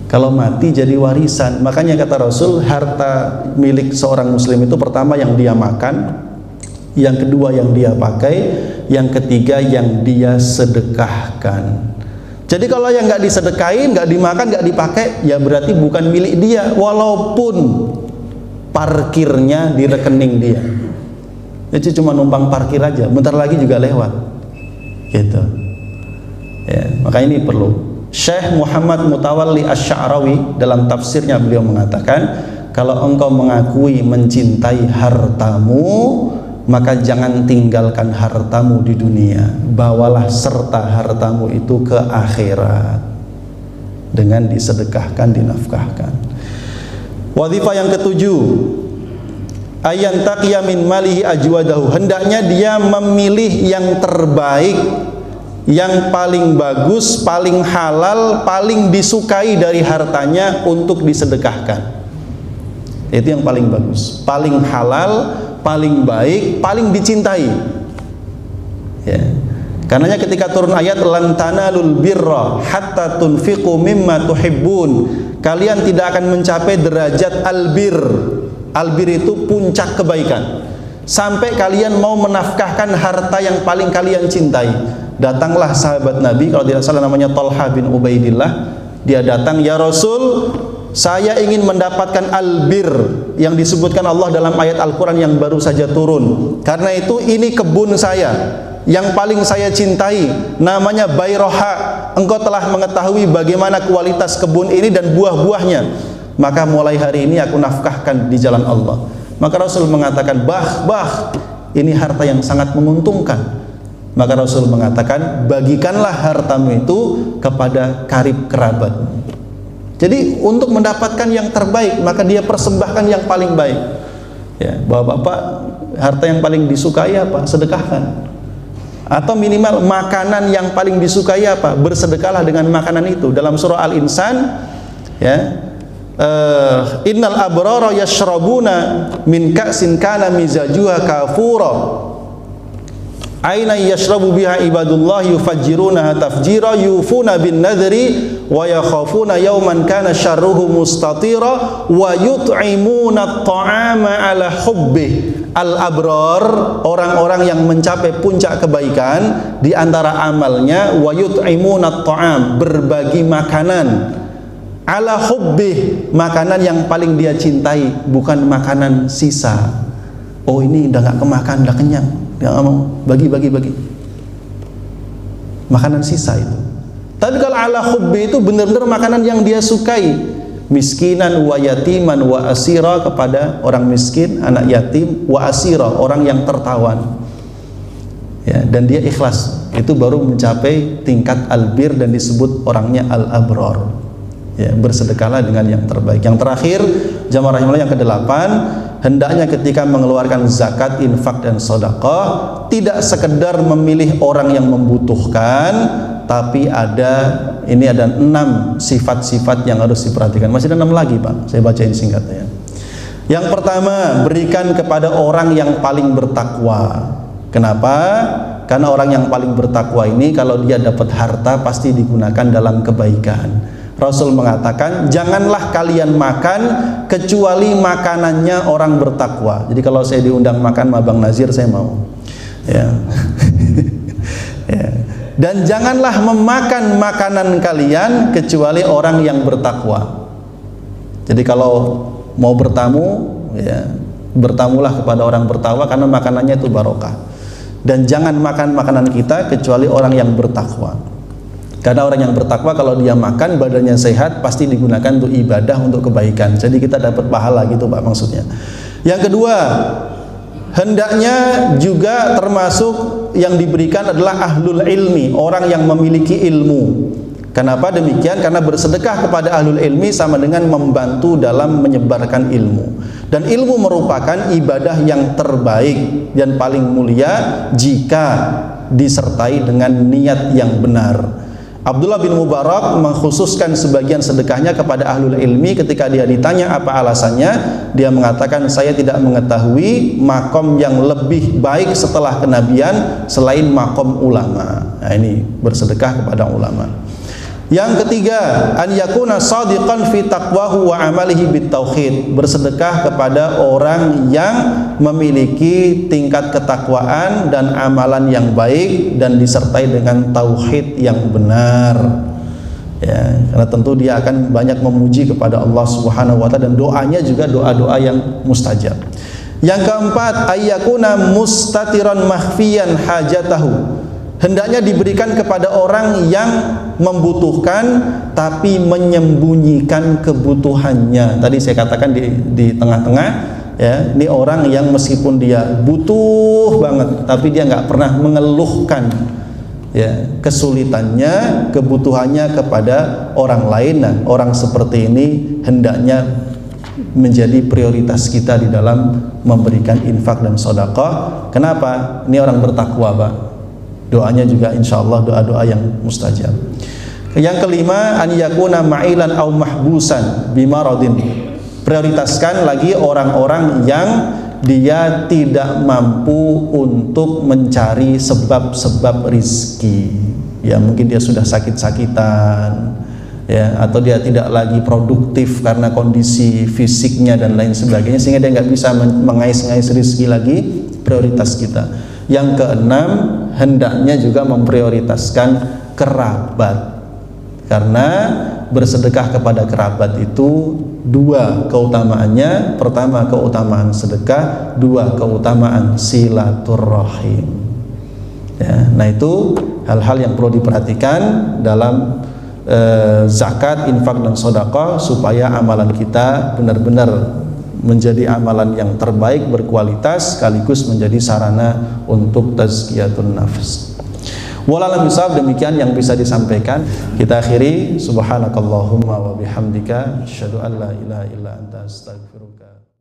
kalau mati jadi warisan. Makanya kata Rasul, harta milik seorang muslim itu pertama yang dia makan, yang kedua yang dia pakai, yang ketiga yang dia sedekahkan. Jadi kalau yang nggak disedekain, nggak dimakan, nggak dipakai, ya berarti bukan milik dia, walaupun parkirnya di rekening dia. Jadi cuma numpang parkir aja, bentar lagi juga lewat, gitu. Ya, maka ini perlu. Syekh Muhammad Mutawalli Asy-Sya'rawi dalam tafsirnya beliau mengatakan, kalau engkau mengakui mencintai hartamu, maka jangan tinggalkan hartamu di dunia, bawalah serta hartamu itu ke akhirat dengan disedekahkan, dinafkahkan. Wadhifah yang ketujuh, ayan taqiya min malihi ajwadahu. Hendaknya dia memilih yang terbaik, yang paling bagus, paling halal, paling disukai dari hartanya untuk disedekahkan. Itu yang paling bagus, paling halal, paling baik, paling dicintai. Ya. Karenanya ketika turun ayat lan tanalul birra hatta tunfiqu mimma tuhibbun, kalian tidak akan mencapai derajat albir, Albir itu puncak kebaikan. Sampai kalian mau menafkahkan harta yang paling kalian cintai. Datanglah sahabat Nabi, kalau tidak salah namanya Talha bin Ubaidillah. Dia datang, ya Rasul, saya ingin mendapatkan albir yang disebutkan Allah dalam ayat Al-Quran yang baru saja turun. Karena itu ini kebun saya yang paling saya cintai, namanya Bayroha. Engkau telah mengetahui bagaimana kualitas kebun ini dan buah-buahnya. Maka mulai hari ini aku nafkahkan di jalan Allah. Maka Rasul mengatakan, bah, ini harta yang sangat menguntungkan. Maka Rasul mengatakan, bagikanlah hartamu itu kepada karib kerabat. Jadi untuk mendapatkan yang terbaik, maka dia persembahkan yang paling baik. Ya, bapak-bapak, harta yang paling disukai apa? Sedekahkan. Atau minimal makanan yang paling disukai apa? Bersedekahlah dengan makanan itu. Dalam surah Al-Insan, ya, innal abrara yashrabuna min ka'sin kana mizajuha kafura aina yashrabu biha ibadullah yufajjirunaha tafjira yufuna bin nadhri wa yakhafuna yawman kana syarruhu mustatira wa yut'imuna at-ta'ama ala hubbih. Al-abrar, orang-orang yang mencapai puncak kebaikan, di antara amalnya wa yut'imuna at-ta'am, berbagi makanan ala hubbih, makanan yang paling dia cintai, bukan makanan sisa. Oh ini udah gak kemakan, udah kenyang, dia gak mau, bagi. Makanan sisa itu. Tapi kalau ala hubbi itu benar-benar makanan yang dia sukai. Miskinan wa yatiman wa asira, kepada orang miskin, anak yatim, wa asira, orang yang tertawan. Ya, dan dia ikhlas. Itu baru mencapai tingkat albir dan disebut orangnya al-abrar. Ya, bersedekahlah dengan yang terbaik. Yang terakhir, jamaah rahimahullah, yang kedelapan, hendaknya ketika mengeluarkan zakat, infak dan sedekah tidak sekedar memilih orang yang membutuhkan, tapi ada 6 sifat-sifat yang harus diperhatikan. Masih ada 6 lagi, Pak. Saya bacain singkatnya. Yang pertama, berikan kepada orang yang paling bertakwa. Kenapa? Karena orang yang paling bertakwa ini kalau dia dapat harta pasti digunakan dalam kebaikan. Rasul mengatakan, janganlah kalian makan kecuali makanannya orang bertakwa. Jadi kalau saya diundang makan sama Bang Nazir, saya mau. Ya. Ya. Dan janganlah memakan makanan kalian kecuali orang yang bertakwa. Jadi kalau mau bertamu, ya, bertamulah kepada orang bertakwa karena makanannya itu barokah. Dan jangan makan makanan kita kecuali orang yang bertakwa. Karena orang yang bertakwa kalau dia makan badannya sehat pasti digunakan untuk ibadah, untuk kebaikan. Jadi kita dapat pahala gitu, Pak, maksudnya. Yang kedua, hendaknya juga termasuk yang diberikan adalah ahlul ilmi, orang yang memiliki ilmu. Kenapa demikian? Karena bersedekah kepada ahlul ilmi sama dengan membantu dalam menyebarkan ilmu. Dan ilmu merupakan ibadah yang terbaik dan paling mulia jika disertai dengan niat yang benar. Abdullah bin Mubarak mengkhususkan sebagian sedekahnya kepada ahlul ilmi. Ketika dia ditanya apa alasannya, dia mengatakan, saya tidak mengetahui makom yang lebih baik setelah kenabian selain makom ulama. Nah, ini bersedekah kepada ulama. Yang ketiga, an yakuna shadiqan fi taqwahu wa amalihi bitauhid, bersedekah kepada orang yang memiliki tingkat ketakwaan dan amalan yang baik dan disertai dengan tauhid yang benar. Ya, karena tentu dia akan banyak memuji kepada Allah Subhanahu wa taala dan doanya juga doa-doa yang mustajab. Yang keempat, ayyakuna mustatiran mahfiyan hajatahu, hendaknya diberikan kepada orang yang membutuhkan tapi menyembunyikan kebutuhannya. Tadi saya katakan di tengah-tengah, ya, ini orang yang meskipun dia butuh banget tapi dia nggak pernah mengeluhkan, ya, kesulitannya, kebutuhannya kepada orang lain. Nah, orang seperti ini hendaknya menjadi prioritas kita di dalam memberikan infak dan sedekah. Kenapa? Ini orang bertakwa, Pak. Doanya juga insya Allah doa-doa yang mustajab. Yang kelima, an yakuna ma'ilan au mahbusan bimaradin, prioritaskan lagi orang-orang yang dia tidak mampu untuk mencari sebab-sebab rizki. Ya, mungkin dia sudah sakit-sakitan, ya, atau dia tidak lagi produktif karena kondisi fisiknya dan lain sebagainya, sehingga dia nggak bisa mengais-ngais rezeki lagi, prioritas kita. Yang keenam, hendaknya juga memprioritaskan kerabat, karena bersedekah kepada kerabat itu dua keutamaannya. Pertama, keutamaan sedekah. Dua, keutamaan silaturrahim. Ya, nah itu hal-hal yang perlu diperhatikan dalam zakat, infak dan sedekah, supaya amalan kita benar-benar menjadi amalan yang terbaik, berkualitas, sekaligus menjadi sarana untuk tazkiyatun nafs. Wallahu a'lam, demikian yang bisa disampaikan. Kita akhiri, subhanakallahumma wa bihamdika asyhadu an la ilaha illa anta astaghfiruka